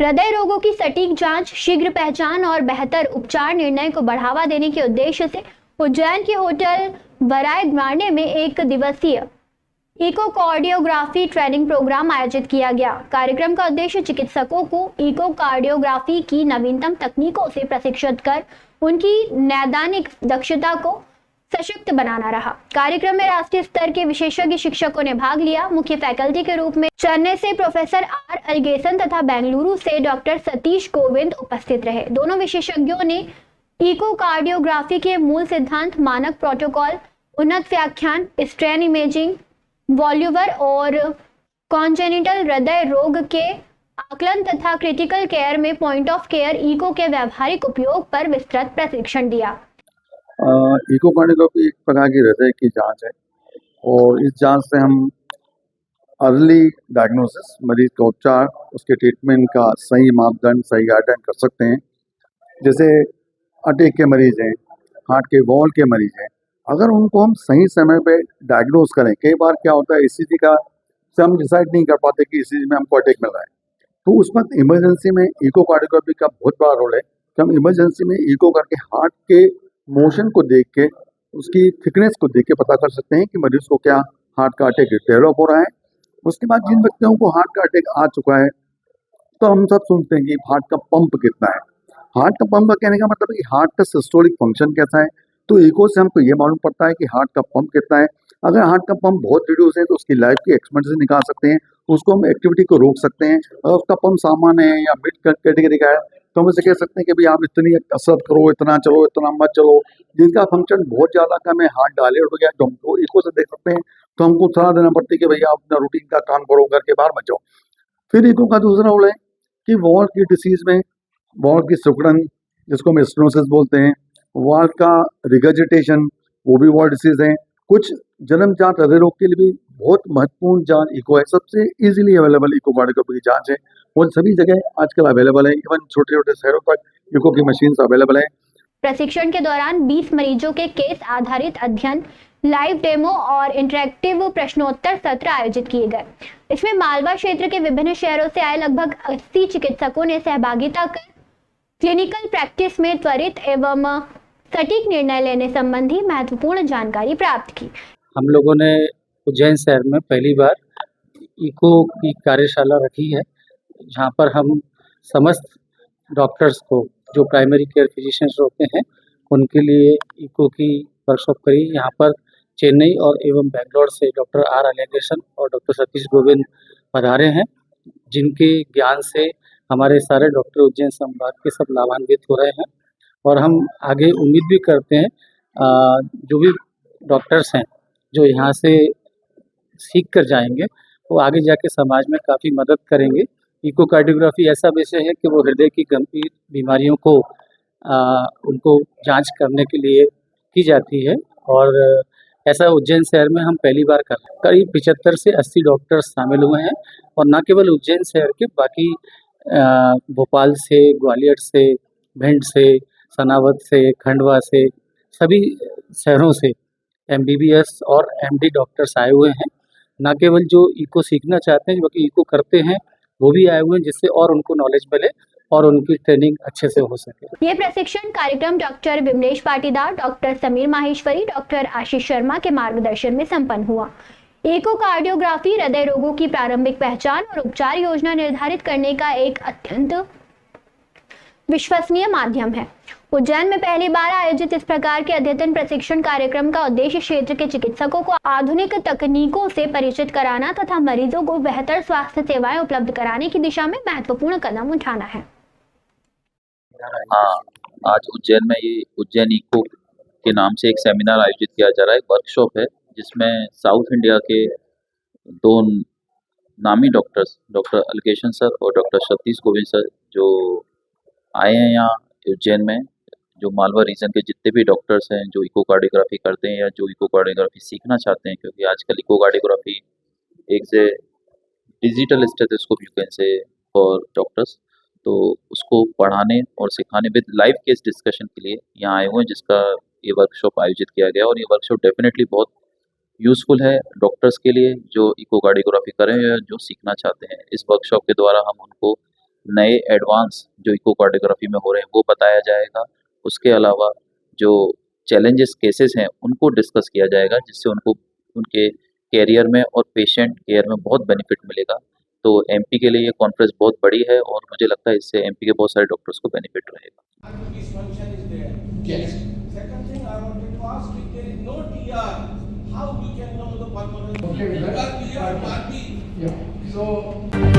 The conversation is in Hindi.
हृदय रोगों की सटीक जांच, शीघ्र पहचान और बेहतर उपचार निर्णय को बढ़ावा देने के उद्देश्य से उज्जैन के होटल वराय ग्रांडे में एक दिवसीय इकोकार्डियोग्राफी ट्रेनिंग प्रोग्राम आयोजित किया गया। कार्यक्रम का उद्देश्य चिकित्सकों को इकोकार्डियोग्राफी की नवीनतम तकनीकों से प्रशिक्षित कर उनकी नैदानिक दक्षता को सशक्त बनाना रहा। कार्यक्रम में राष्ट्रीय स्तर के विशेषज्ञ शिक्षकों ने भाग लिया। मुख्य फैकल्टी के रूप में चेन्नई से प्रोफेसर आर अलगेसन तथा बेंगलुरु से डॉक्टर सतीश गोविंद उपस्थित रहे। दोनों विशेषज्ञों ने इकोकार्डियोग्राफी के मूल सिद्धांत, मानक प्रोटोकॉल, उन्नत व्याख्यान, स्ट्रेन इमेजिंग, वॉल्यूवर और कॉन्जेनिटल हृदय रोग के आकलन तथा क्रिटिकल केयर में पॉइंट ऑफ केयर इको के व्यावहारिक उपयोग पर विस्तृत प्रशिक्षण दिया। इकोकार्डियोग्राफी एक प्रकार की हृदय की जांच है और इस जांच से हम अर्ली डायग्नोसिस, मरीज का उपचार, उसके ट्रीटमेंट का सही मापदंड, सही गाइडलाइन कर सकते हैं। जैसे अटैक के मरीज हैं, हार्ट के वॉल के मरीज हैं, अगर उनको हम सही समय पे डायग्नोस करें, कई बार क्या होता है ईसीजी का से हम डिसाइड नहीं कर पाते कि ईसीजी में हमको अटैक मिल रहा है, तो उस वक्त इमरजेंसी में इकोकार्डियोग्राफी का बहुत बड़ा रोल है कि हम इमरजेंसी में इको करके हार्ट के मोशन को देख के, उसकी थिकनेस को देख के पता कर सकते हैं कि मरीज को क्या हार्ट का अटैक डेवलप हो रहा है। उसके बाद जिन व्यक्तियों को हार्ट का अटैक आ चुका है तो हम सब सुनते हैं कि हार्ट का पंप कितना है। हार्ट का पंप का कहने का मतलब है कि हार्ट का सिस्टोलिक फंक्शन कैसा है। तो इको से हमको ये मालूम पड़ता है कि हार्ट का पंप कितना है। अगर हार्ट का पंप बहुत रिड्यूस है तो उसकी लाइफ की एक्सपेक्टेंसी निकाल सकते हैं, उसको हम एक्टिविटी को रोक सकते हैं। अगर उसका पंप सामान्य है या मिड कैटेगरी का है तो हम इसे कह सकते हैं कि भाई आप इतनी कसरत करो, इतना चलो, इतना मत चलो। जिनका फंक्शन बहुत ज़्यादा कम है, हार्ट डायलेट हो गया, तो हमको इको से देख सकते हैं, तो हमको सलाह देना पड़ती है कि भैया आप अपना रूटीन का काम करो, घर के बाहर मत जाओ। फिर इको का दूसरा रोल है कि वॉल की डिसीज में वॉल की सिकुड़न, जिसको हम स्टेनोसिस बोलते हैं, वॉल का रिगर्जिटेशन, वो भी वॉल डिसीज है। कुछ जन्मजात हृदय रोग के लिए भी बहुत महत्वपूर्ण जांच इको है। सबसे इजीली अवेलेबल इकोकार्डियोग्राफी की जांच है और सभी जगह आजकल अवेलेबल है, इवन छोटे छोटे शहरों तक इको की मशीन अवेलेबल है। प्रशिक्षण के दौरान 20 मरीजों के केस आधारित अध्ययन, लाइव डेमो और इंटरेक्टिव प्रश्नोत्तर सत्र आयोजित किए गए। इसमें मालवा क्षेत्र के विभिन्न शहरों से आए लगभग 80 चिकित्सकों ने सहभागिता कर क्लिनिकल प्रैक्टिस में त्वरित एवं सटीक निर्णय लेने संबंधी महत्वपूर्ण जानकारी प्राप्त की। हम लोगों ने उज्जैन शहर में पहली बार इको की कार्यशाला रखी है, जहाँ पर हम समस्त डॉक्टर्स को, जो प्राइमरी केयर फिजिशियंस होते हैं, उनके लिए इको की वर्कशॉप करी। यहाँ पर चेन्नई और एवं बेंगलोर से डॉक्टर आर अलगेसन और डॉक्टर सतीश गोविंद पधारे हैं, जिनके ज्ञान से हमारे सारे डॉक्टर उज्जैन संभाग के सब लाभान्वित हो रहे हैं। और हम आगे उम्मीद भी करते हैं जो भी डॉक्टर्स हैं जो यहाँ से सीख कर जाएंगे, वो आगे जाके समाज में काफ़ी मदद करेंगे। इकोकार्डियोग्राफी ऐसा विषय है कि वो हृदय की गंभीर बीमारियों को उनको जांच करने के लिए की जाती है और ऐसा उज्जैन शहर में हम पहली बार कर रहे हैं। करीब 75 से 80 डॉक्टर्स शामिल हुए हैं और न केवल उज्जैन शहर के, बाकी भोपाल से, ग्वालियर से, भिंड से, सनावद से, खंडवा से, सभी शहरों से MBBS और MD डॉक्टर्स आए हुए हैं। न केवल जो इको सीखना चाहते हैं, जो कि इको करते हैं, वो भी आए हुए हैं, जिससे और उनको नॉलेज मिले और उनकी ट्रेनिंग अच्छे से हो सके। ये प्रशिक्षण कार्यक्रम doctor Vimlesh Patidar, doctor Sameer Maheshwari, doctor Ashish Sharma के मार्गदर्शन में संपन्न हुआ। इकोकार्डियोग्राफी हृदय रोगों की प्रारंभिक पहचान और उपचार योजना निर्धारित करने का एक अत्यंत विश्वसनीय माध्यम है। उज्जैन में पहली बार आयोजित इस प्रकार के अद्यतन प्रशिक्षण कार्यक्रम का उद्देश्य क्षेत्र के चिकित्सकों को आधुनिक तकनीकों से परिचित कराना तथा मरीजों को बेहतर स्वास्थ्य सेवाएं उपलब्ध कराने की दिशा में महत्वपूर्ण कदम उठाना है। हाँ, आज उज्जैन में ये उज्जैन इको के नाम से एक सेमिनार आयोजित किया जा रहा है, वर्कशॉप है, जिसमें साउथ इंडिया के 2 नामी डॉक्टर्स, डॉक्टर अलकेशन सर और डॉक्टर सतीश गोविंद सर, जो आए हैं यहाँ उज्जैन में। जो मालवा रीजन के जितने भी डॉक्टर्स हैं जो इकोकार्डियोग्राफी करते हैं या जो इकोकार्डियोग्राफी सीखना चाहते हैं, क्योंकि आजकल इकोकार्डियोग्राफी एक से digital stethoscope you can say for doctors, तो उसको पढ़ाने और सिखाने विद लाइव केस डिस्कशन के लिए यहाँ आए हुए हैं, जिसका ये वर्कशॉप आयोजित किया गया। और ये वर्कशॉप डेफिनेटली बहुत यूज़फुल है डॉक्टर्स के लिए जो इकोकार्डियोग्राफी करें या जो सीखना चाहते हैं। इस वर्कशॉप के द्वारा हम उनको नए एडवांस जो इकोकार्डियोग्राफी में हो रहे हैं वो बताया जाएगा। उसके अलावा जो चैलेंजेस केसेस हैं उनको डिस्कस किया जाएगा, जिससे उनको उनके कैरियर में और पेशेंट केयर में बहुत बेनिफिट मिलेगा। तो एमपी के लिए ये कॉन्फ्रेंस बहुत बड़ी है और मुझे लगता है इससे एमपी के बहुत सारे डॉक्टर्स को बेनिफिट रहेगा। Dysfunction is there. Yes. Second thing I wanted to ask, if there is no TR, how we can know the pulmonary? Okay, Because TR can't be. Yeah. So